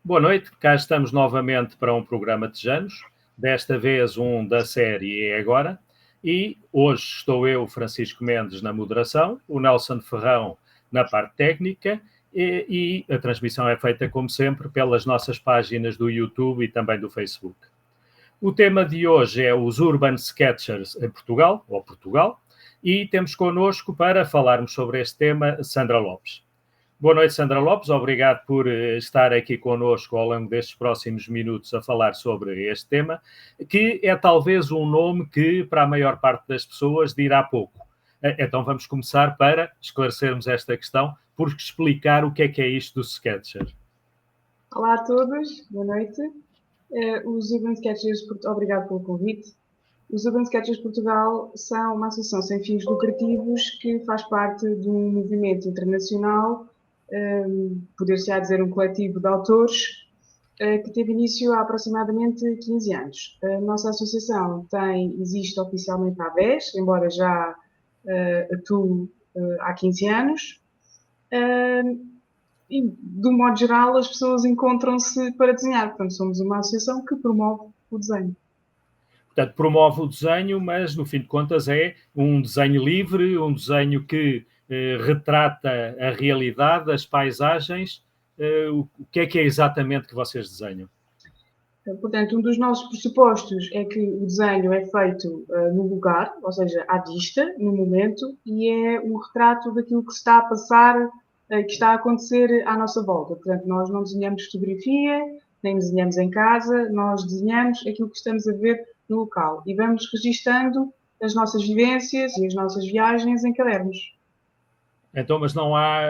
Boa noite, cá estamos novamente para um programa Tejanos, desta vez um da série É Agora, e hoje estou eu, Francisco Mendes, na moderação, o Nelson Ferrão na parte técnica, e a transmissão é feita, como sempre, pelas nossas páginas do YouTube e também do Facebook. O tema de hoje é os Urban Sketchers em Portugal, ou Portugal, e temos connosco para falarmos sobre este tema Sandra Lopes. Boa noite, Sandra Lopes. Obrigado por estar aqui connosco ao longo destes próximos minutos a falar sobre este tema, que é talvez um nome que, para a maior parte das pessoas, dirá pouco. Então vamos começar para esclarecermos esta questão, por explicar o que é isto do Sketcher. Olá a todos, boa noite. Os Urban Sketchers, obrigado pelo convite. Os Urban Sketchers Portugal são uma associação sem fins lucrativos que faz parte de um movimento internacional, poder-se-á dizer um coletivo de autores, que teve início há aproximadamente 15 anos. A nossa associação existe oficialmente há 10, embora já atue há 15 anos. E, de um modo geral, as pessoas encontram-se para desenhar. Portanto, somos uma associação que promove o desenho. Portanto, promove o desenho, mas, no fim de contas, é um desenho livre, um desenho que retrata a realidade, as paisagens. O que é exatamente que vocês desenham? Portanto, um dos nossos pressupostos é que o desenho é feito no lugar, ou seja, à vista, no momento, e é um retrato daquilo que se está a passar, que está a acontecer à nossa volta. Portanto, nós não desenhamos fotografia, nem desenhamos em casa, nós desenhamos aquilo que estamos a ver no local e vamos registando as nossas vivências e as nossas viagens em cadernos. Então, mas não há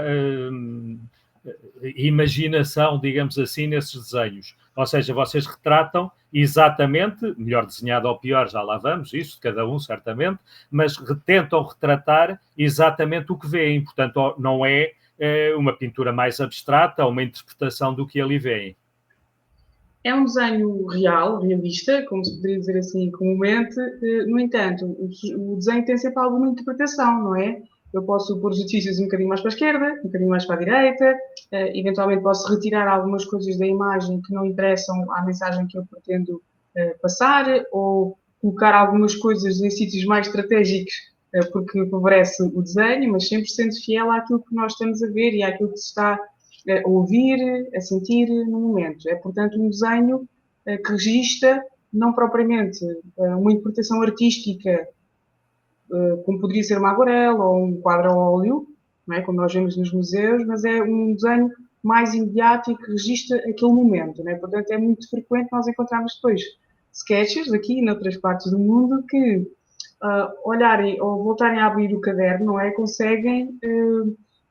imaginação, digamos assim, nesses desenhos. Ou seja, vocês retratam exatamente, melhor desenhado ou pior, já lá vamos, isso de cada um, certamente, mas tentam retratar exatamente o que veem. Portanto, não é uma pintura mais abstrata ou uma interpretação do que ali veem. É um desenho real, realista, como se poderia dizer assim comumente. No entanto, o desenho tem sempre alguma interpretação, não é? Eu posso pôr os edifícios um bocadinho mais para a esquerda, um bocadinho mais para a direita, eventualmente posso retirar algumas coisas da imagem que não interessam à mensagem que eu pretendo passar, ou colocar algumas coisas em sítios mais estratégicos porque favorece o desenho, mas sempre sendo fiel àquilo que nós estamos a ver e àquilo que se está a ouvir, a sentir no momento. É, portanto, um desenho que registra não propriamente uma interpretação artística, como poderia ser uma aguarela ou um quadro a óleo, não é? Como nós vemos nos museus, mas é um desenho mais imediato e que registra aquele momento. Não é? Portanto, é muito frequente nós encontrarmos depois sketches aqui e noutras partes do mundo que olharem ou voltarem a abrir o caderno, não é? Conseguem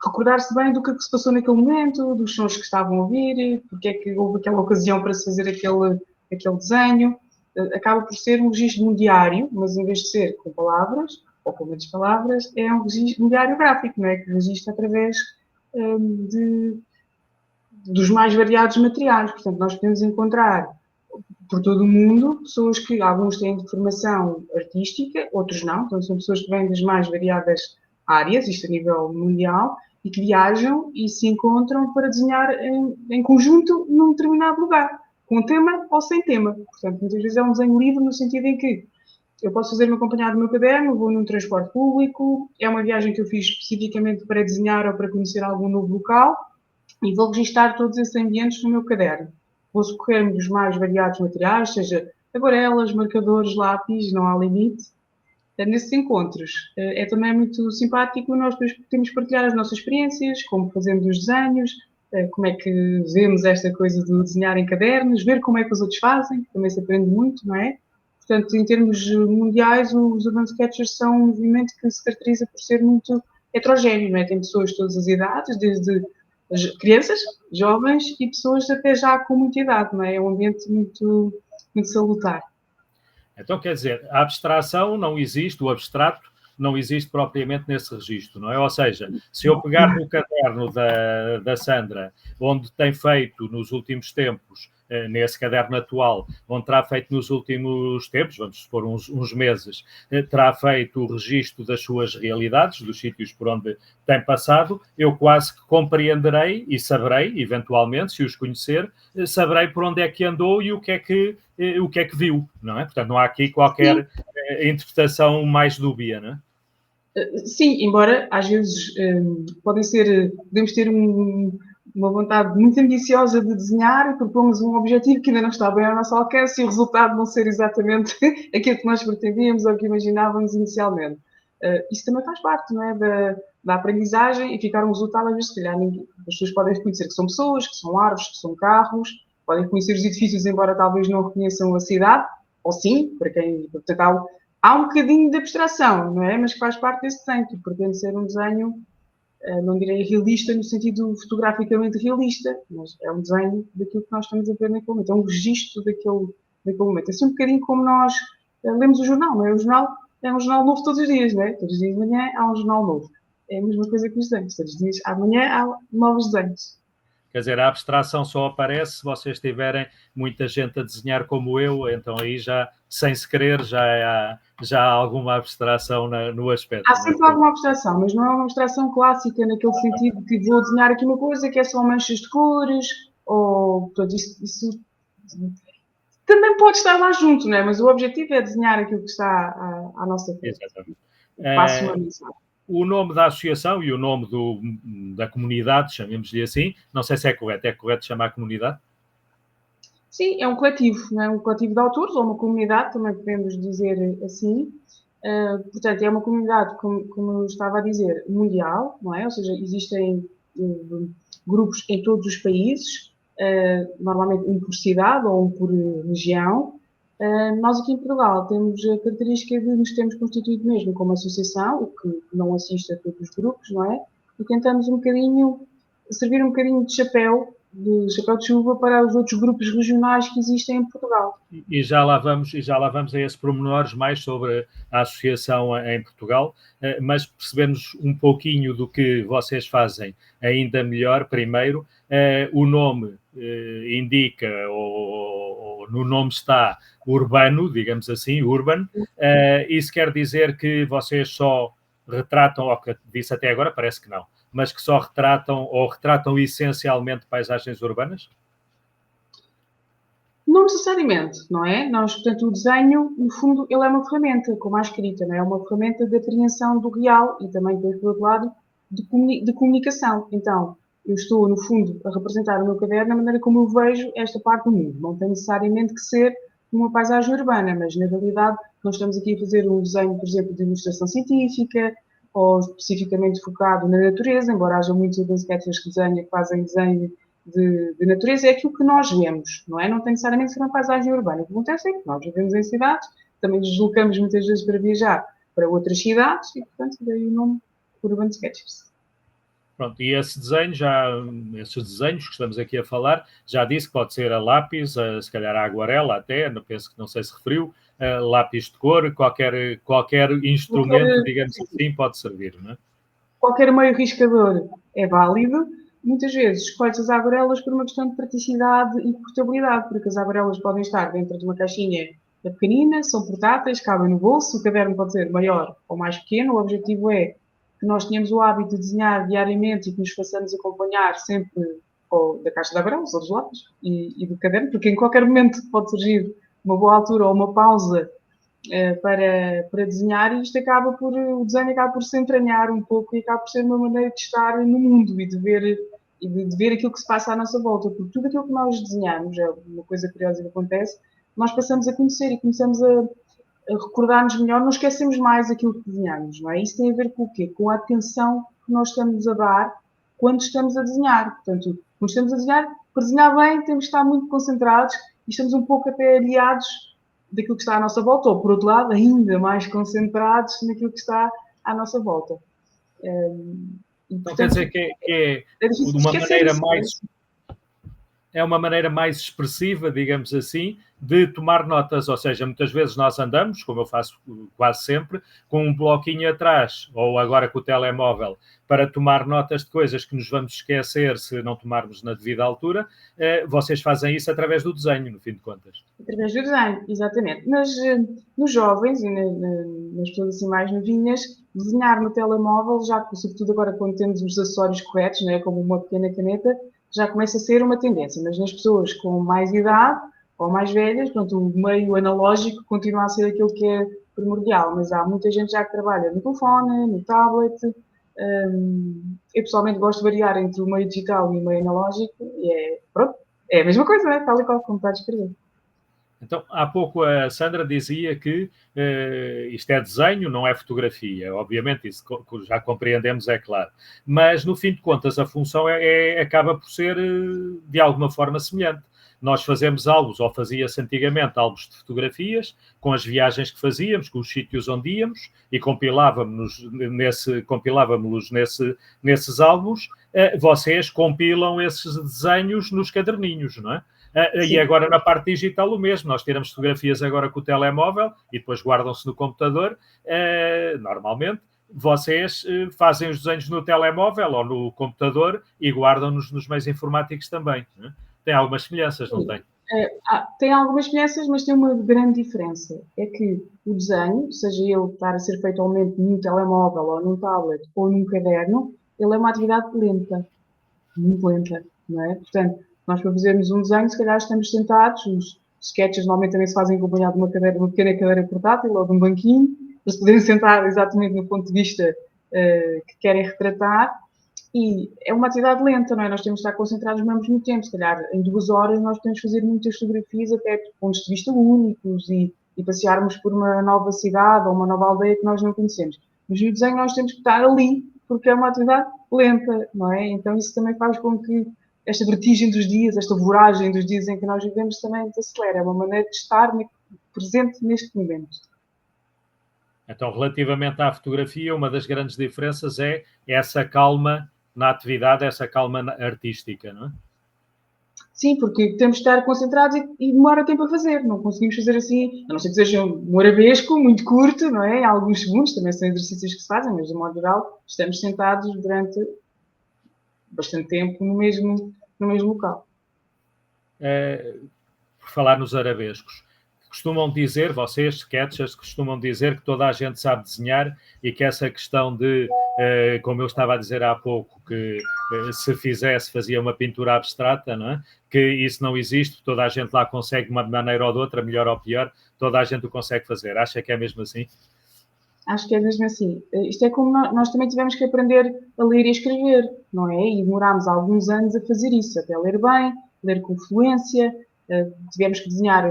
recordar-se bem do que se passou naquele momento, dos sons que estavam a ouvir, porque é que houve aquela ocasião para se fazer aquele desenho. Acaba por ser um registro de um diário, mas em vez de ser com palavras, ou com menos palavras, é um diário gráfico, não é? Que registra através dos mais variados materiais. Portanto, nós podemos encontrar por todo o mundo pessoas que, alguns têm formação artística, outros não. Então, são pessoas que vêm das mais variadas áreas, isto a nível mundial, e que viajam e se encontram para desenhar em conjunto num determinado lugar, com tema ou sem tema. Portanto, muitas vezes é um desenho livre no sentido em que eu posso fazer-me acompanhado do meu caderno, vou num transporte público, é uma viagem que eu fiz especificamente para desenhar ou para conhecer algum novo local e vou registar todos esses ambientes no meu caderno. Vou socorrer-me dos mais variados materiais, seja aguarelas, marcadores, lápis, não há limite. Nesses encontros é também muito simpático nós temos que partilhar as nossas experiências, como fazemos os desenhos, como é que vemos esta coisa de desenhar em cadernos, ver como é que os outros fazem, também se aprende muito, não é? Portanto, em termos mundiais, os Urban Sketchers são um movimento que se caracteriza por ser muito heterogéneo, não é? Tem pessoas de todas as idades, desde crianças, jovens e pessoas até já com muita idade, não é? É um ambiente muito, muito salutar. Então, quer dizer, a abstração não existe, o abstrato não existe propriamente nesse registro, não é? Ou seja, se eu pegar no caderno da Sandra, onde tem feito nos últimos tempos, nesse caderno atual, onde terá feito nos últimos tempos, vamos supor uns meses, terá feito o registro das suas realidades, dos sítios por onde tem passado, eu quase que compreenderei e saberei, eventualmente, se os conhecer, saberei por onde é que andou e o que é que viu, não é? Portanto, não há aqui qualquer interpretação mais dúbia, não é? Sim, embora às vezes podemos ter uma vontade muito ambiciosa de desenhar e propomos um objetivo que ainda não está bem ao nosso alcance e o resultado não ser exatamente aquilo que nós pretendíamos ou que imaginávamos inicialmente. Isso também faz parte, não é, da aprendizagem e ficar um resultado, às vezes, se calhar, as pessoas podem reconhecer que são pessoas, que são árvores, que são carros, podem conhecer os edifícios, embora talvez não reconheçam a cidade, ou sim, para quem, portanto, há um bocadinho de abstração, não é? Mas que faz parte desse desenho, que pretende ser um desenho, não direi realista no sentido fotograficamente realista, mas é um desenho daquilo que nós estamos a ver naquele momento, é um registro daquele momento. É assim um bocadinho como nós lemos o jornal, não é? O jornal é um jornal novo todos os dias, não é? Todos os dias de manhã há um jornal novo. É a mesma coisa que os desenhos, todos os dias amanhã há novos desenhas. Quer dizer, a abstração só aparece se vocês tiverem muita gente a desenhar como eu, então aí já, sem se querer, já há alguma abstração no aspecto. Há sempre alguma abstração, mas não é uma abstração clássica naquele sentido que vou desenhar aqui uma coisa que é só manchas de cores, ou portanto, isso também pode estar lá junto, não é? Mas o objetivo é desenhar aquilo que está à nossa frente. Exatamente. Passo uma mensagem. O nome da associação e o nome da comunidade, chamemos-lhe assim, não sei se é correto chamar comunidade? Sim, é um coletivo, não é? Um coletivo de autores, ou uma comunidade, também podemos dizer assim. Portanto, é uma comunidade, como eu estava a dizer, mundial, não é? Ou seja, existem grupos em todos os países, normalmente um por cidade ou um por região. Nós aqui em Portugal temos a característica de nos termos constituído mesmo como associação, o que não assiste a todos os grupos, não é? E tentamos servir um bocadinho de chapéu de chuva para os outros grupos regionais que existem em Portugal. E já lá vamos a esses pormenores mais sobre a associação em Portugal, mas percebemos um pouquinho do que vocês fazem ainda melhor. Primeiro, o nome indica, ou no nome está urbano, digamos assim, urban. Isso quer dizer que vocês só retratam, ou que disse até agora, parece que não, mas que só retratam essencialmente paisagens urbanas? Não necessariamente, não é? Portanto, o desenho, no fundo, ele é uma ferramenta, como a escrita, não é? É uma ferramenta de apreensão do real e também, por outro lado, de comunicação. Então, eu estou, no fundo, a representar o meu caderno da maneira como eu vejo esta parte do mundo. Não tem necessariamente que ser uma paisagem urbana, mas, na realidade, nós estamos aqui a fazer um desenho, por exemplo, de ilustração científica ou especificamente focado na natureza, embora haja muitos urban sketchers que fazem desenho de natureza, é aquilo que nós vemos, não é? Não tem necessariamente ser uma paisagem urbana. O que acontece é que nós vivemos em cidades, também nos deslocamos muitas vezes para viajar para outras cidades e, portanto, daí o nome Urban Sketchers. Pronto, e esses desenhos que estamos aqui a falar, já disse que pode ser a lápis, se calhar a aguarela até, não sei se referiu, lápis de cor, qualquer instrumento, digamos assim, pode servir, não é? Qualquer meio riscador é válido. Muitas vezes escolhe-se as aguarelas por uma questão de praticidade e portabilidade, porque as aguarelas podem estar dentro de uma caixinha pequenina, são portáteis, cabem no bolso, o caderno pode ser maior ou mais pequeno. O objetivo é que nós tenhamos o hábito de desenhar diariamente e que nos façamos acompanhar sempre da caixa de aguarelas, ou dos lápis e do caderno, porque em qualquer momento pode surgir uma boa altura ou uma pausa para desenhar, e o desenho acaba por se entranhar um pouco e acaba por ser uma maneira de estar no mundo e de ver aquilo que se passa à nossa volta, porque tudo aquilo que nós desenhamos, é uma coisa curiosa que acontece, nós passamos a conhecer e começamos a recordar-nos melhor, não esquecemos mais aquilo que desenhamos, não é? Isso tem a ver com o quê? Com a atenção que nós estamos a dar quando estamos a desenhar. Portanto, quando estamos a desenhar, para desenhar bem, temos que estar muito concentrados e estamos um pouco até aliados daquilo que está à nossa volta, ou, por outro lado, ainda mais concentrados naquilo que está à nossa volta. Então, quer dizer que é de uma maneira mais... é uma maneira mais expressiva, digamos assim, de tomar notas. Ou seja, muitas vezes nós andamos, como eu faço quase sempre, com um bloquinho atrás, ou agora com o telemóvel, para tomar notas de coisas que nos vamos esquecer se não tomarmos na devida altura. Vocês fazem isso através do desenho, no fim de contas. Através do desenho, exatamente. Mas nos jovens e nas pessoas assim mais novinhas, desenhar no telemóvel, já, sobretudo agora quando temos os acessórios corretos, né, como uma pequena caneta, já começa a ser uma tendência. Mas nas pessoas com mais idade ou mais velhas, portanto, o meio analógico continua a ser aquilo que é primordial. Mas há muita gente já que trabalha no telefone, no tablet. Eu pessoalmente gosto de variar entre o meio digital e o meio analógico e pronto, é a mesma coisa, né? Tal e qual como está a descrever. Então, há pouco a Sandra dizia que isto é desenho, não é fotografia. Obviamente, isso já compreendemos, é claro. Mas, no fim de contas, a função acaba por ser, de alguma forma, semelhante. Nós fazemos álbuns, ou fazia-se antigamente álbuns de fotografias, com as viagens que fazíamos, com os sítios onde íamos, e compilávamos-los nesses álbuns. Vocês compilam esses desenhos nos caderninhos, não é? E agora na parte digital o mesmo, nós tiramos fotografias agora com o telemóvel e depois guardam-se no computador, normalmente. Vocês fazem os desenhos no telemóvel ou no computador e guardam-nos nos meios informáticos também. Né? Tem algumas semelhanças, não tem? Tem algumas semelhanças, mas tem uma grande diferença. É que o desenho, seja ele estar a ser feito ao momento num telemóvel ou num tablet ou num caderno, ele é uma atividade lenta, muito lenta, não é? Portanto, nós para fazermos um desenho, se calhar estamos sentados, os sketches normalmente também se fazem acompanhado de uma pequena cadeira portátil ou de um banquinho, para se poderem sentar exatamente no ponto de vista que querem retratar, e é uma atividade lenta, não é? Nós temos de estar concentrados mesmo no tempo, se calhar em 2 horas nós podemos fazer muitas fotografias até de pontos de vista únicos e passearmos por uma nova cidade ou uma nova aldeia que nós não conhecemos. Mas no desenho nós temos que estar ali, porque é uma atividade lenta, não é? Então isso também faz com que esta vertigem dos dias, esta voragem dos dias em que nós vivemos também desacelera. É uma maneira de estar presente neste momento. Então, relativamente à fotografia, uma das grandes diferenças é essa calma na atividade, essa calma artística, não é? Sim, porque temos de estar concentrados e demora tempo a fazer. Não conseguimos fazer assim, a não ser que seja um arabesco muito curto, não é? Em alguns segundos, também são exercícios que se fazem, mas de modo geral estamos sentados durante bastante tempo no mesmo local. Por falar nos arabescos, costumam dizer, vocês, sketchers, costumam dizer que toda a gente sabe desenhar e que essa questão de, como eu estava a dizer há pouco, que se fizesse, fazia uma pintura abstrata, não é? Que isso não existe, toda a gente lá consegue de uma maneira ou de outra, melhor ou pior, toda a gente o consegue fazer. Acha que é mesmo assim? Acho que é mesmo assim. Isto é como nós também tivemos que aprender a ler e a escrever, não é? E demorámos alguns anos a fazer isso, até ler bem, ler com fluência, tivemos que desenhar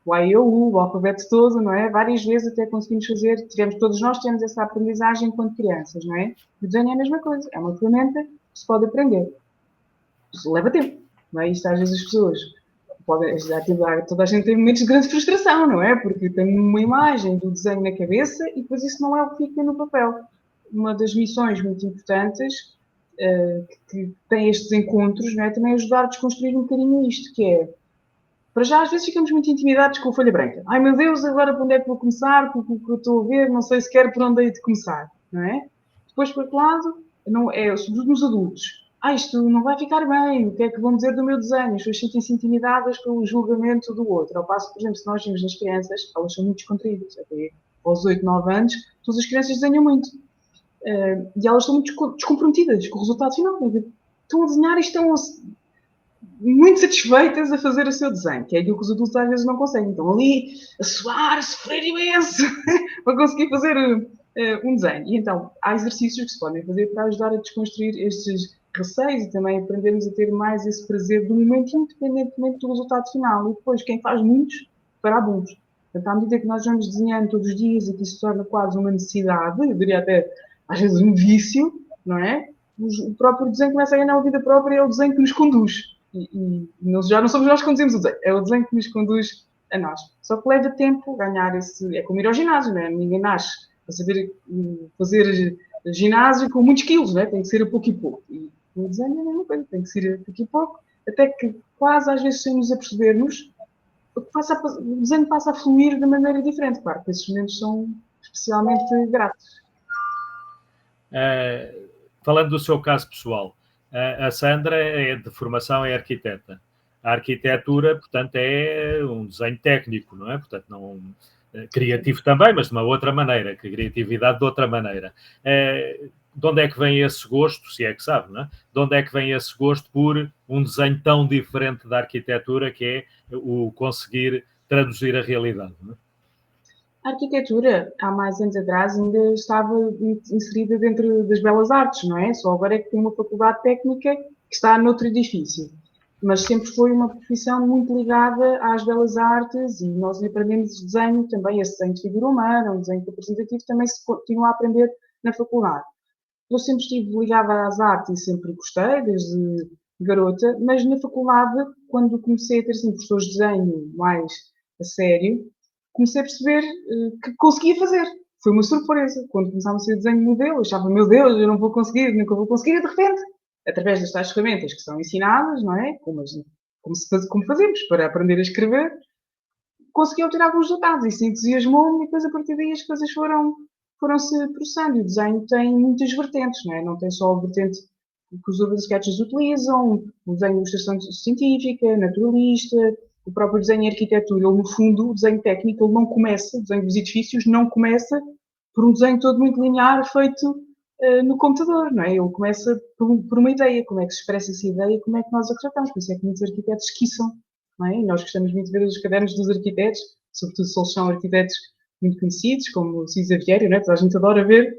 o A e o U, o alfabeto todo, não é? Várias vezes até conseguimos fazer, todos nós tivemos essa aprendizagem enquanto crianças, não é? O desenho é a mesma coisa, é uma ferramenta que se pode aprender. Isso leva tempo, não é? Isto às vezes as pessoas toda a gente tem momentos de grande frustração, não é? Porque tem uma imagem do desenho na cabeça e depois isso não é o que fica no papel. Uma das missões muito importantes que tem estes encontros, não é? Também ajudar a desconstruir um bocadinho isto, que é, para já às vezes ficamos muito intimidados com a folha branca. Ai meu Deus, agora por onde é que vou começar? Porque o que eu estou a ver, não sei sequer por onde hei de começar, não é? Depois, por outro lado, não é, sobretudo nos adultos, isto não vai ficar bem, o que é que vão dizer do meu desenho? As pessoas sentem-se intimidadas pelo julgamento do outro. Ao passo que, por exemplo, se nós vimos nas crianças, elas são muito descontraídas. Até aos 8, 9 anos, todas as crianças desenham muito. E elas estão muito descomprometidas com o resultado final. Estão a desenhar e estão muito satisfeitas a fazer o seu desenho, que é aquilo que os adultos às vezes não conseguem. Estão ali a suar, a sofrer imenso para conseguir fazer um desenho. E então, há exercícios que se podem fazer para ajudar a desconstruir estes receios e também aprendermos a ter mais esse prazer do momento, independentemente do resultado final. E depois, quem faz muitos, fará bons. Portanto, à medida que nós vamos desenhando todos os dias e que isso se torna quase uma necessidade, eu diria até, às vezes, um vício, não é? O próprio desenho começa a ganhar uma vida própria, é o desenho que nos conduz. E já não somos nós que conduzimos o desenho, é o desenho que nos conduz a nós. Só que leva tempo ganhar esse... É como ir ao ginásio, não é? Ninguém nasce a saber fazer ginásio com muitos quilos, não é? Tem que ser a pouco e pouco. E o desenho é a mesma coisa, tem que ser a pouco e pouco. até que quase às vezes sem nos apercebermos, o desenho passa a fluir de maneira diferente. Claro que esses momentos são especialmente gratos. Falando do seu caso pessoal, a Sandra de formação é arquiteta. A arquitetura, portanto, é um desenho técnico, não é? Portanto, não criativo também, mas de uma outra maneira, que a criatividade de outra maneira. De onde é que vem esse gosto, se é que sabe, não é? De onde é que vem esse gosto por um desenho tão diferente da arquitetura, que é o conseguir traduzir a realidade, não é? A arquitetura, há mais anos atrás, ainda estava inserida dentro das belas artes, não é? Só agora é que tem uma faculdade técnica que está noutro edifício. Mas sempre foi uma profissão muito ligada às belas artes e nós aprendemos desenho também, esse desenho de figura humana, um desenho representativo, também se continua a aprender na faculdade. Eu sempre estive ligada às artes e sempre gostei, desde garota, mas na faculdade, quando comecei a ter assim, professores de desenho mais a sério, comecei a perceber que conseguia fazer. Foi uma surpresa. Quando começámos a ser desenho modelo, eu achava, meu Deus, eu não vou conseguir, nunca vou conseguir, e de repente, através das tais ferramentas que são ensinadas, não é? Como fazemos para aprender a escrever, consegui obter alguns resultados. Isso entusiasmou-me e depois, a partir daí, as coisas foram-se processando. E o desenho tem muitas vertentes, não é? Não tem só a vertente que os urban sketchers utilizam, o desenho de ilustração científica, naturalista, o próprio desenho e arquitetura. Ele, no fundo, o desenho técnico, ele não começa, o desenho dos edifícios não começa por um desenho todo muito linear feito no computador, não é? Ele começa por uma ideia, como é que se expressa essa ideia, como é que nós a retratamos. Por isso é que muitos arquitetos esquiçam, não é? E nós gostamos muito de ver os cadernos dos arquitetos, sobretudo se eles são arquitetos muito conhecidos, como o Cisa Vieira, não é? Toda a gente adora ver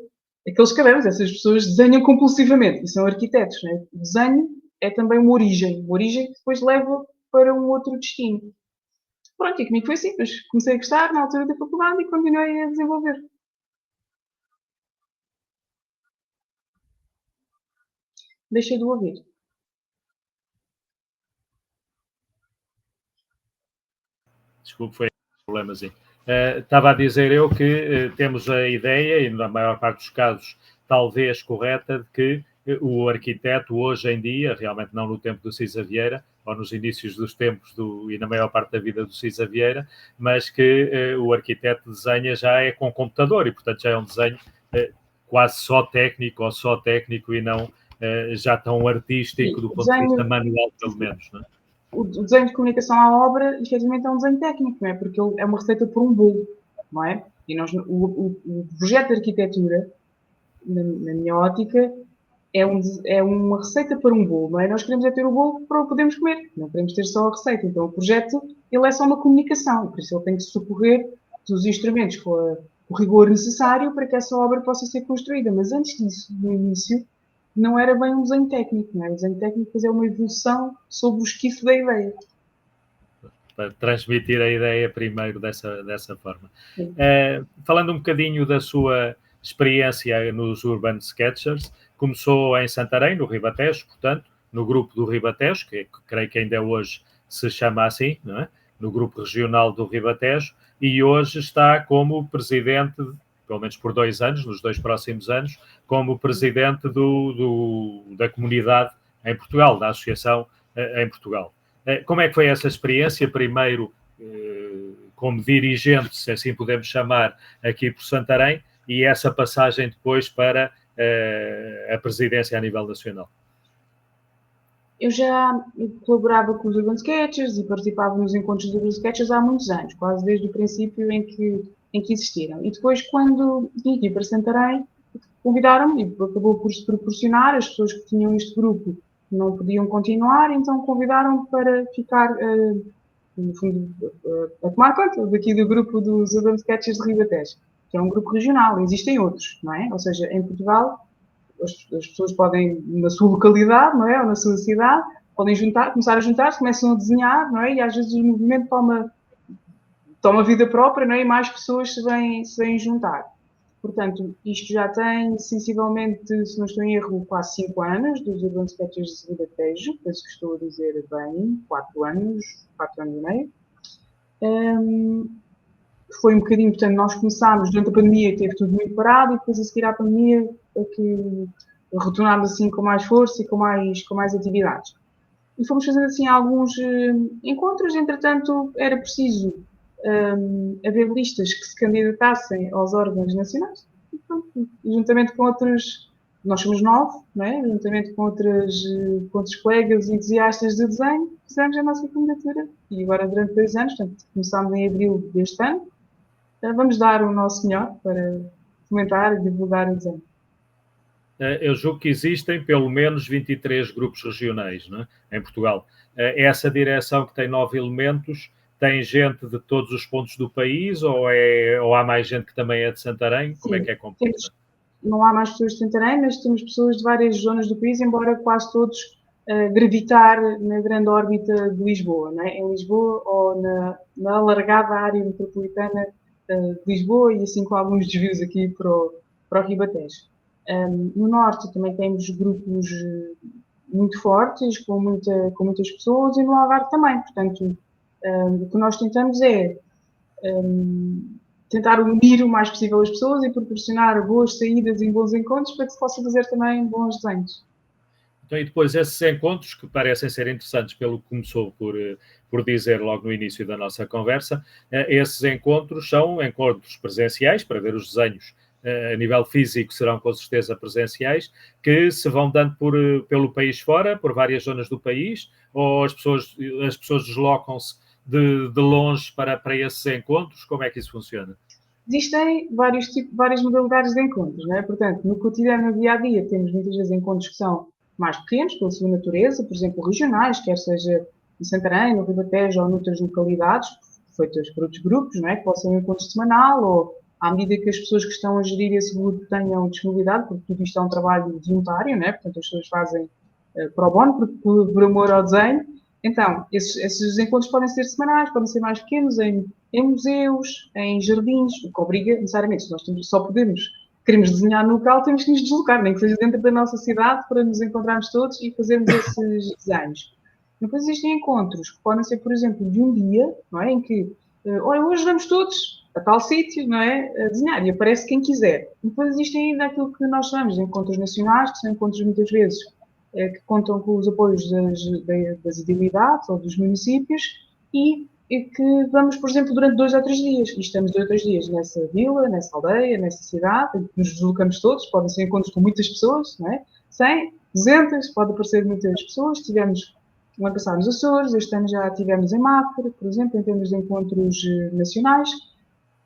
aqueles cadernos. Essas pessoas desenham compulsivamente e são arquitetos, não é? O desenho é também uma origem que depois leva para um outro destino. Pronto, e comigo foi assim, mas comecei a gostar na altura da faculdade e continuei a desenvolver. Deixei de ouvir. Desculpe, foi um problemazinho. Estava a dizer eu que temos a ideia, e na maior parte dos casos talvez correta, de que o arquiteto hoje em dia, realmente não no tempo do Cisa Vieira, ou nos inícios dos tempos e na maior parte da vida do Cisa Vieira, mas que o arquiteto desenha já é com computador e, portanto, já é um desenho quase só técnico ou só técnico e não já tão artístico do ponto de vista manual, pelo menos, não é? O desenho de comunicação à obra, efetivamente, é um desenho técnico, não é? Porque ele é uma receita por um bolo, não é? E o projeto de arquitetura, na minha ótica, é uma receita para um bolo, não é? Nós queremos é ter o bolo para o podermos comer, não queremos ter só a receita. Então, o projeto, ele é só uma comunicação, por isso ele tem que socorrer dos instrumentos com o rigor necessário para que essa obra possa ser construída. Mas antes disso, no início, não era bem um desenho técnico, não é? O desenho técnico é uma evolução sobre o esquife da ideia. Para transmitir a ideia primeiro dessa forma. Falando um bocadinho da sua experiência nos Urban Sketchers, começou em Santarém, no Ribatejo, portanto, no grupo do Ribatejo, que creio que ainda hoje se chama assim, não é? No grupo regional do Ribatejo, e hoje está como presidente, pelo menos por 2 anos, nos 2 próximos anos, como presidente da comunidade em Portugal, da associação em Portugal. Como é que foi essa experiência, primeiro como dirigente, se assim podemos chamar, aqui por Santarém, e essa passagem depois para a presidência a nível nacional? Eu já colaborava com os Urban Sketchers e participava nos encontros dos Urban Sketchers há muitos anos, quase desde o princípio em que existiram. E depois, quando vim aqui para Santarém, convidaram-me e acabou por se proporcionar, as pessoas que tinham este grupo não podiam continuar, então convidaram-me para ficar, no fundo, a tomar conta daqui do grupo dos Urban Sketchers de Ribatejo, que é um grupo regional, existem outros, não é? Ou seja, em Portugal, as pessoas podem, na sua localidade, não é? Ou na sua cidade, podem começar a juntar-se, começam a desenhar, não é? E às vezes o movimento toma vida própria, não é? E mais pessoas se vêm juntar. Portanto, isto já tem sensivelmente, se não estou em erro, quase 5 anos, dos Urban Sketchers de Ribatejo, penso que estou a dizer bem, 4 anos e meio. Foi um bocadinho, portanto, nós começámos durante a pandemia, teve tudo muito parado, e depois a seguir à pandemia, que retornámos assim com mais força e com mais atividades. e fomos fazendo assim alguns encontros. Entretanto, era preciso haver listas que se candidatassem aos órgãos nacionais. E, pronto, juntamente com outros, nós somos 9, não é? Juntamente com outros colegas entusiastas de desenho, fizemos a nossa candidatura. E agora, durante 2 anos, portanto, começámos em abril deste ano, vamos dar o nosso melhor para fomentar e divulgar o desenho. Eu julgo que existem pelo menos 23 grupos regionais, não é? Em Portugal. Essa direção que tem 9 elementos, tem gente de todos os pontos do país ou há mais gente que também é de Santarém? Como é que é composta? Não há mais pessoas de Santarém, mas temos pessoas de várias zonas do país, embora quase todos gravitar na grande órbita de Lisboa, não é? Em Lisboa ou na alargada área metropolitana de Lisboa e assim com alguns desvios aqui para o Ribatejo. No norte também temos grupos muito fortes, com muitas pessoas, e no Algarve também. Portanto, o que nós tentamos é tentar unir o mais possível as pessoas e proporcionar boas saídas e bons encontros para que se possa fazer também bons desenhos. Então, e depois esses encontros, que parecem ser interessantes pelo que começou por dizer logo no início da nossa conversa, esses encontros são encontros presenciais, para ver os desenhos a nível físico serão com certeza presenciais, que se vão dando pelo país fora, por várias zonas do país, ou as pessoas deslocam-se de longe para esses encontros? Como é que isso funciona? Existem várias modalidades de encontros, não é? Portanto, no cotidiano, no dia-a-dia, temos muitas vezes encontros que são mais pequenos, pela sua natureza, por exemplo, regionais, quer seja em Santarém, no Ribatejo ou noutras localidades, feitas por outros grupos, não é? Que possam ser um encontro semanal ou à medida que as pessoas que estão a gerir esse grupo tenham disponibilidade, porque tudo isto é um trabalho voluntário, não é? Portanto, as pessoas fazem pro bono, por amor ao desenho. Então, esses encontros podem ser semanais, podem ser mais pequenos, em museus, em jardins, o que obriga necessariamente, se nós queremos desenhar no local, temos que nos deslocar, nem que seja dentro da nossa cidade, para nos encontrarmos todos e fazermos esses desenhos. Depois existem encontros que podem ser, por exemplo, de um dia, não é? Em que, olha, hoje vamos todos a tal sítio, não é? A desenhar, e aparece quem quiser. Depois existem ainda aquilo que nós chamamos de encontros nacionais, que são encontros muitas vezes que contam com os apoios das idilidades ou dos municípios e que vamos, por exemplo, durante 2 ou 3 dias. E estamos 2 ou 3 dias nessa vila, nessa aldeia, nessa cidade, nos deslocamos todos, podem ser encontros com muitas pessoas, não é? 100, 200, pode aparecer muitas pessoas. Tivemos, no ano passado, nos Açores, este ano já tivemos em Mafra, por exemplo, em termos de encontros nacionais.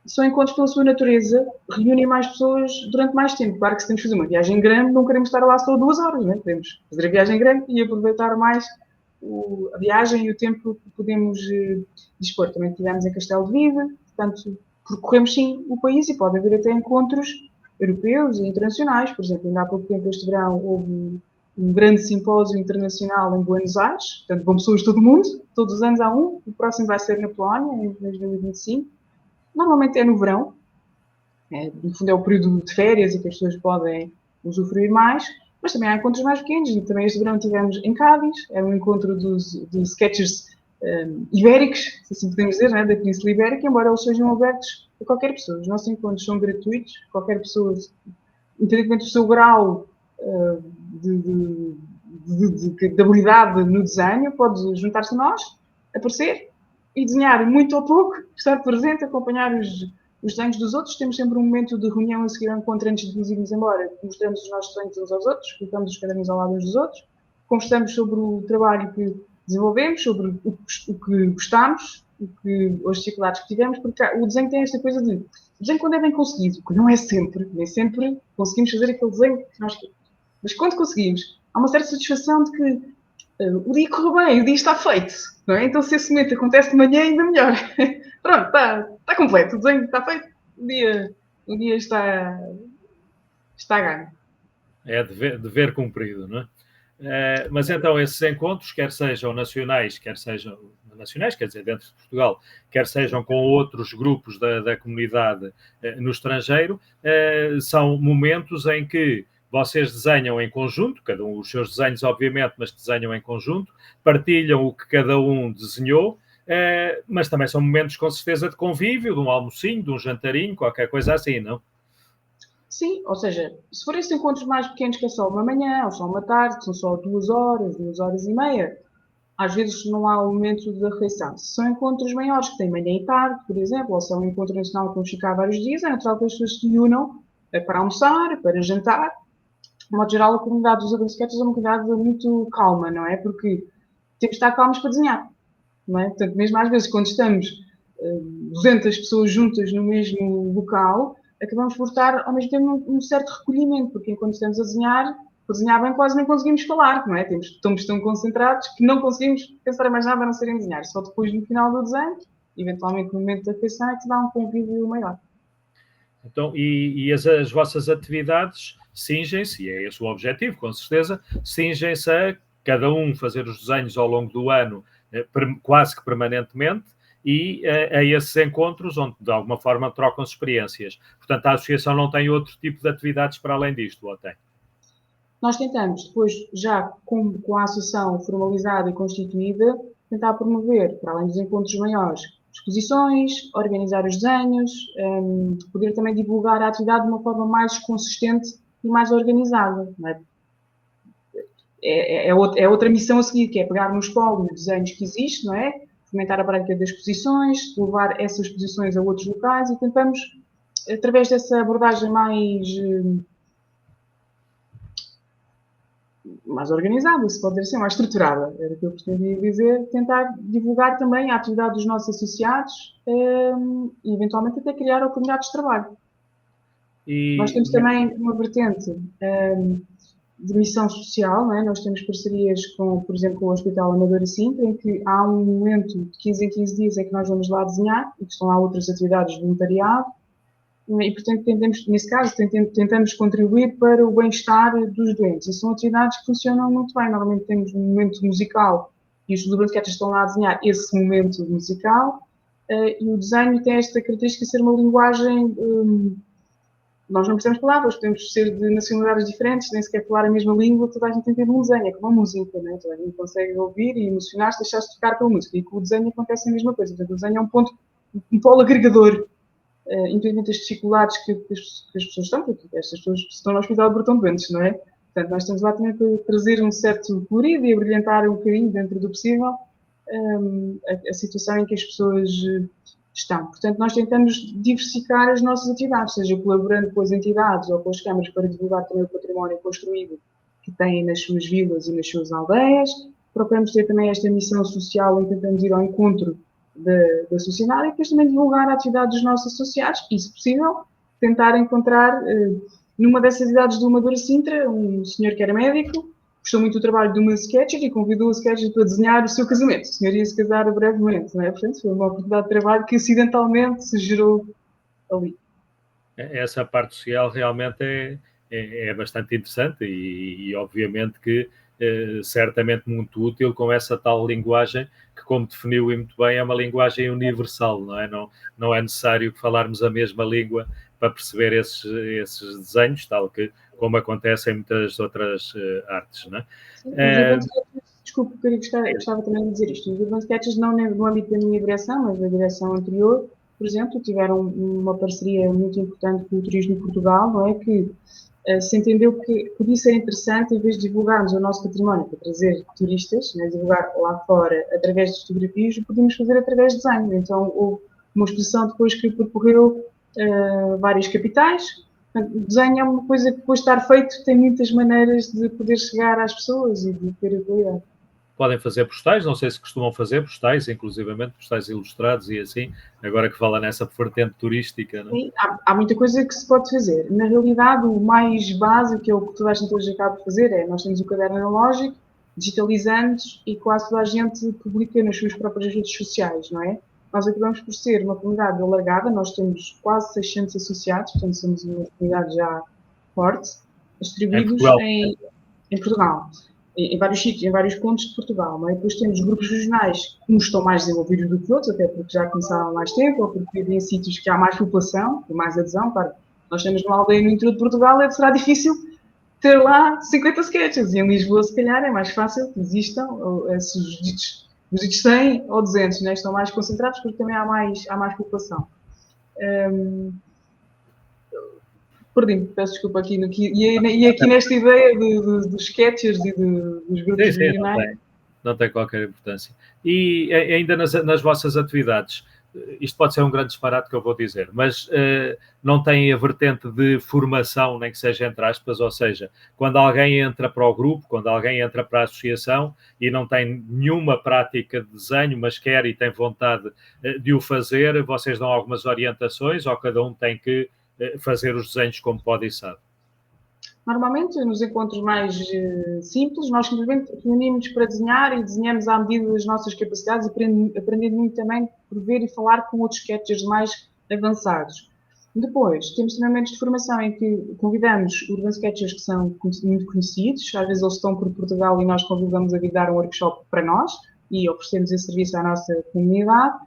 São encontros pela sua natureza, reúnem mais pessoas durante mais tempo. Claro que se temos que fazer uma viagem grande, não queremos estar lá só 2 horas, não é? Queremos fazer a viagem grande e aproveitar mais a viagem e o tempo que podemos dispor. Também estivemos em Castelo de Viva, portanto, percorremos sim o país e pode haver até encontros europeus e internacionais. Por exemplo, ainda há pouco tempo, este verão, houve um grande simpósio internacional em Buenos Aires, portanto, vão pessoas de todo o mundo, todos os anos há um, o próximo vai ser na Polónia, em 2025. Normalmente é no verão, no fundo é o período de férias e que as pessoas podem usufruir mais, mas também há encontros mais pequenos. E também este verão tivemos em Cádiz, era um encontro dos sketchers ibéricos, se assim podemos dizer, né, da Península Ibérica, embora eles sejam abertos a qualquer pessoa. Os nossos encontros são gratuitos, qualquer pessoa, independentemente do seu grau de habilidade no desenho, pode juntar-se a nós, aparecer e desenhar muito ou pouco, estar presente, acompanhar os desenhos dos outros. Temos sempre um momento de reunião a seguir ao encontro antes de nos irmos embora. Mostramos os nossos desenhos uns aos outros, colocamos os cadernos ao lado uns dos outros, conversamos sobre o trabalho que desenvolvemos, sobre o que gostamos, as dificuldades que tivemos, porque o desenho tem esta coisa de o desenho quando é bem conseguido, que não é sempre, nem sempre conseguimos fazer aquele desenho que nós queremos. Mas quando conseguimos, há uma certa satisfação de que o dia correu bem, o dia está feito, não é? Então se esse momento acontece de manhã, ainda melhor. Pronto, está completo, o desenho está feito, o dia está ganho. É dever cumprido, não é? Mas então esses encontros, quer sejam nacionais, quer dizer, dentro de Portugal, quer sejam com outros grupos da comunidade no estrangeiro, são momentos em que vocês desenham em conjunto, cada um os seus desenhos, obviamente, mas desenham em conjunto, partilham o que cada um desenhou, mas também são momentos, com certeza, de convívio, de um almocinho, de um jantarinho, qualquer coisa assim, não? Sim, ou seja, se for esses encontros mais pequenos, que é só uma manhã ou só uma tarde, são só 2 horas, 2 horas e meia, às vezes não há o momento da refeição. Se são encontros maiores, que têm manhã e tarde, por exemplo, ou se é um encontro nacional que vamos ficar vários dias, é natural que as pessoas se unam para almoçar, para jantar. De modo geral, a comunidade dos Urban Sketchers é uma comunidade muito calma, não é? Porque temos de estar calmos para desenhar, não é? Portanto, mesmo às vezes, quando estamos 200 pessoas juntas no mesmo local, acabamos por estar ao mesmo tempo num certo recolhimento, porque enquanto estamos a desenhar bem, quase nem conseguimos falar, não é? Estamos tão concentrados que não conseguimos pensar em mais nada a não ser em desenhar. Só depois, no final do desenho, eventualmente no momento da refeição, é que se dá um convívio maior. Então, e as vossas atividades cingem-se, e é esse o objetivo, com certeza, cingem-se a cada um fazer os desenhos ao longo do ano, quase que permanentemente, e a esses encontros onde, de alguma forma, trocam-se experiências. Portanto, a associação não tem outro tipo de atividades para além disto, ou tem? Nós tentamos, depois, já com a associação formalizada e constituída, tentar promover, para além dos encontros maiores, exposições, organizar os desenhos, poder também divulgar a atividade de uma forma mais consistente e mais organizada. Não é? É outra missão a seguir, que é pegar no espólio de desenhos que existe, não é? Fomentar a prática das exposições, levar essas exposições a outros locais e tentamos, através dessa abordagem mais organizada, se pode dizer assim, mais estruturada, era o que eu pretendia dizer, tentar divulgar também a atividade dos nossos associados e eventualmente até criar oportunidades de trabalho. Nós temos também uma vertente de missão social, não é? Nós temos parcerias com, por exemplo, com o Hospital Amadora Sintra, em que há um momento de 15 em 15 dias em que nós vamos lá desenhar e que estão lá outras atividades de voluntariado. E, portanto, nesse caso, tentamos contribuir para o bem-estar dos doentes. E são atividades que funcionam muito bem. Normalmente temos um momento musical e os Urban Sketchers estão lá a desenhar esse momento musical. E o desenho tem esta característica de ser uma linguagem... nós não precisamos de palavras, podemos ser de nacionalidades diferentes, nem sequer falar a mesma língua, toda a gente entende um desenho, é como a música, né? Toda a gente consegue ouvir e emocionar-se, deixar-se tocar pela música. E com o desenho acontece a mesma coisa. Portanto, o desenho é um polo agregador. Independentemente das dificuldades que as pessoas estão, porque estas pessoas estão no hospital por tão doentes, não é? Portanto, nós estamos lá também para trazer um certo colorido e a brilhantar um bocadinho, dentro do possível, a situação em que as pessoas estão. Portanto, nós tentamos diversificar as nossas atividades, seja colaborando com as entidades ou com as câmaras para divulgar também o património construído que têm nas suas vilas e nas suas aldeias. Procuramos ter também esta missão social em que tentamos ir ao encontro da sociedade e depois também divulgar a atividade dos nossos associados e, se possível, tentar encontrar numa dessas idades do Amadora Sintra um senhor que era médico, gostou muito do trabalho de uma sketcher e convidou a sketcher para desenhar o seu casamento. O senhor ia se casar brevemente, não é? Portanto, foi uma oportunidade de trabalho que acidentalmente se gerou ali. Essa parte social realmente é bastante interessante e obviamente que certamente muito útil com essa tal linguagem que, como definiu muito bem, é uma linguagem universal, não é? Não é necessário falarmos a mesma língua para perceber esses desenhos, tal que como acontece em muitas outras artes, não é? Desculpe, gostava também de dizer isto. Os Urban Sketchers, não no âmbito da minha direção, mas da direção anterior, por exemplo, tiveram uma parceria muito importante com o Turismo de Portugal, não é? Que se entendeu que podia ser interessante, em vez de divulgarmos o nosso património para trazer turistas, né, divulgar lá fora através de fotografias, o podíamos fazer através de desenho. Então, houve uma exposição depois que percorreu várias capitais. O desenho é uma coisa que, depois de estar feito, tem muitas maneiras de poder chegar às pessoas e de ter utilidade. Podem fazer postais, não sei se costumam fazer postais, inclusivamente postais ilustrados e assim, agora que fala nessa vertente turística. Não é? Sim, há muita coisa que se pode fazer. Na realidade, o mais básico, que é o que toda a gente hoje acaba de fazer, nós temos o caderno analógico, digitalizamos e quase toda a gente publica nas suas próprias redes sociais, não é? Nós acabamos por ser uma comunidade alargada, nós temos quase 600 associados, portanto somos uma comunidade já forte, distribuídos em Portugal. Em vários sítios, em vários pontos de Portugal. Não é? Depois temos grupos regionais, uns estão mais desenvolvidos do que outros, até porque já começaram há mais tempo, ou porque vivem em sítios que há mais população, e mais adesão. Claro, nós temos uma aldeia no interior de Portugal, será difícil ter lá 50 sketches, e em Lisboa, se calhar, é mais fácil que existam esses ditos 100 ou 200, né? Estão mais concentrados porque também há mais população. Perdi-me, peço desculpa aqui. E aqui nesta ideia dos sketchers e dos grupos regionais. Não tem qualquer importância. E ainda nas vossas atividades, isto pode ser um grande disparate que eu vou dizer, mas não tem a vertente de formação, nem que seja entre aspas, ou seja, quando alguém entra para o grupo, quando alguém entra para a associação e não tem nenhuma prática de desenho, mas quer e tem vontade de o fazer, vocês dão algumas orientações ou cada um tem que fazer os desenhos como pode e sabe? Normalmente, nos encontros mais simples, nós simplesmente reunimos para desenhar e desenhamos à medida das nossas capacidades, aprendendo muito também por ver e falar com outros sketchers mais avançados. Depois, temos também momentos de formação em que convidamos urban sketchers que são muito conhecidos, às vezes eles estão por Portugal e nós convidamos a vir dar um workshop para nós e oferecemos esse serviço à nossa comunidade.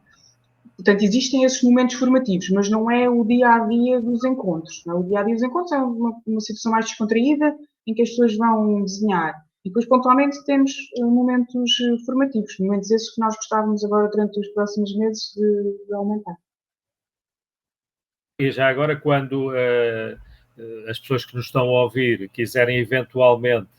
Portanto, existem esses momentos formativos, mas não é o dia-a-dia dos encontros. Não é? O dia-a-dia dos encontros é uma situação mais descontraída, em que as pessoas vão desenhar. E depois, pontualmente, temos momentos formativos, momentos esses que nós gostávamos agora, durante os próximos meses, de aumentar. E já agora, quando as pessoas que nos estão a ouvir quiserem eventualmente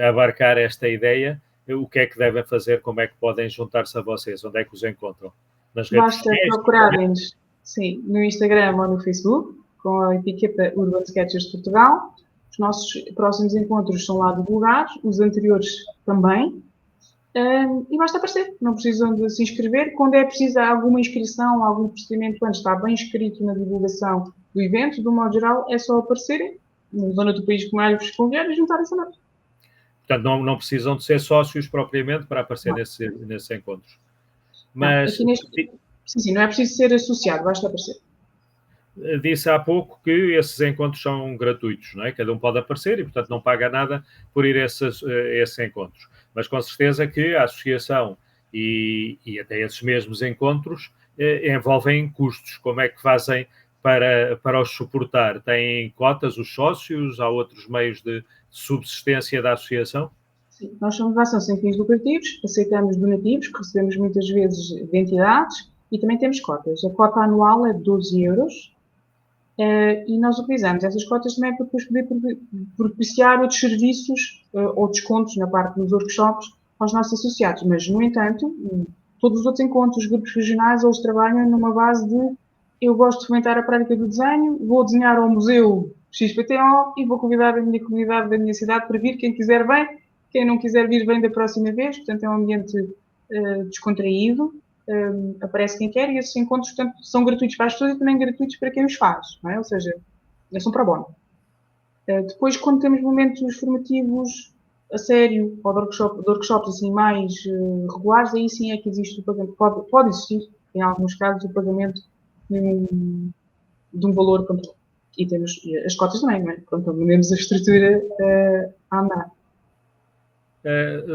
abarcar esta ideia, o que é que devem fazer? Como é que podem juntar-se a vocês? Onde é que os encontram? Nas redes Basta sociais? procurarem-nos, sim, no Instagram ou no Facebook, com a etiqueta Urban Sketchers de Portugal. Os nossos próximos encontros são lá divulgados, os anteriores também. E basta aparecer, não precisam de se inscrever. Quando é preciso alguma inscrição, algum procedimento antes, está bem escrito na divulgação do evento, do modo geral, é só aparecerem, na zona do país que mais vos convier, e juntarem-se a nós. Portanto, não precisam de ser sócios propriamente para aparecer nesses encontros. Mas sim, não é preciso ser associado, basta aparecer. Disse há pouco que esses encontros são gratuitos, não é? Cada um pode aparecer e, portanto, não paga nada por ir a esses encontros. Mas com certeza que a associação e até esses mesmos encontros envolvem custos. Como é que fazem para os suportar? Têm cotas os sócios? Há outros meios de subsistência da associação? Sim, nós somos uma ação sem fins lucrativos, aceitamos donativos, que recebemos muitas vezes de entidades, e também temos cotas. A cota anual é de 12 euros, e nós utilizamos essas cotas também para depois poder propiciar outros serviços ou descontos na parte dos workshops aos nossos associados. Mas, no entanto, todos os outros encontros, grupos regionais, eles trabalham numa base de eu gosto de fomentar a prática do desenho, vou desenhar ao museu XPTO e vou convidar a minha comunidade da minha cidade para vir. Quem quiser vem, quem não quiser vir vem da próxima vez. Portanto, é um ambiente descontraído. Aparece quem quer e esses encontros, portanto, são gratuitos para as pessoas e também gratuitos para quem os faz, não é? Ou seja, são para bono. Depois, quando temos momentos formativos a sério, ou de workshops assim mais regulares, aí sim é que existe o pagamento, pode existir, em alguns casos, o pagamento de um valor controlado. E temos as cotas também, não é? Portanto, mantemos a estrutura a andar.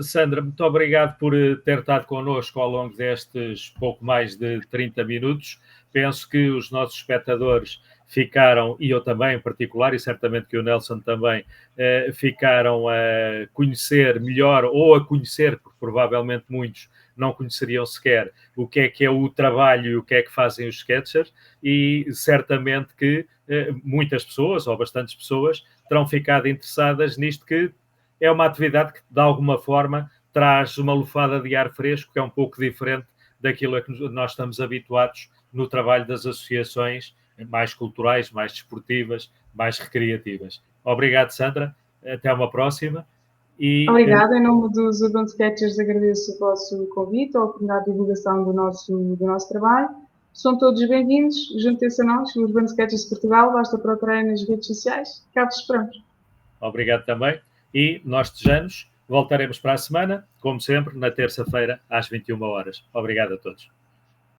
Sandra, muito obrigado por ter estado connosco ao longo destes pouco mais de 30 minutos. Penso que os nossos espectadores ficaram, e eu também em particular, e certamente que o Nelson também, ficaram a conhecer melhor, ou a conhecer, porque provavelmente muitos não conheceriam sequer o que é o trabalho e o que é que fazem os sketchers, e certamente que muitas pessoas, ou bastantes pessoas, terão ficado interessadas nisto, que é uma atividade que, de alguma forma, traz uma lufada de ar fresco, que é um pouco diferente daquilo a que nós estamos habituados no trabalho das associações mais culturais, mais desportivas, mais recreativas. Obrigado, Sandra. Até uma próxima. Obrigada. Em nome dos Urban Sketchers, agradeço o vosso convite, a oportunidade de divulgação do nosso trabalho. São todos bem-vindos. Juntem-se a nós, o Urban Sketchers de Portugal. Basta procurar nas redes sociais. Cá vos esperamos. Obrigado também. E nós desejamos, voltaremos para a semana, como sempre, na terça-feira, às 21 horas. Obrigado a todos.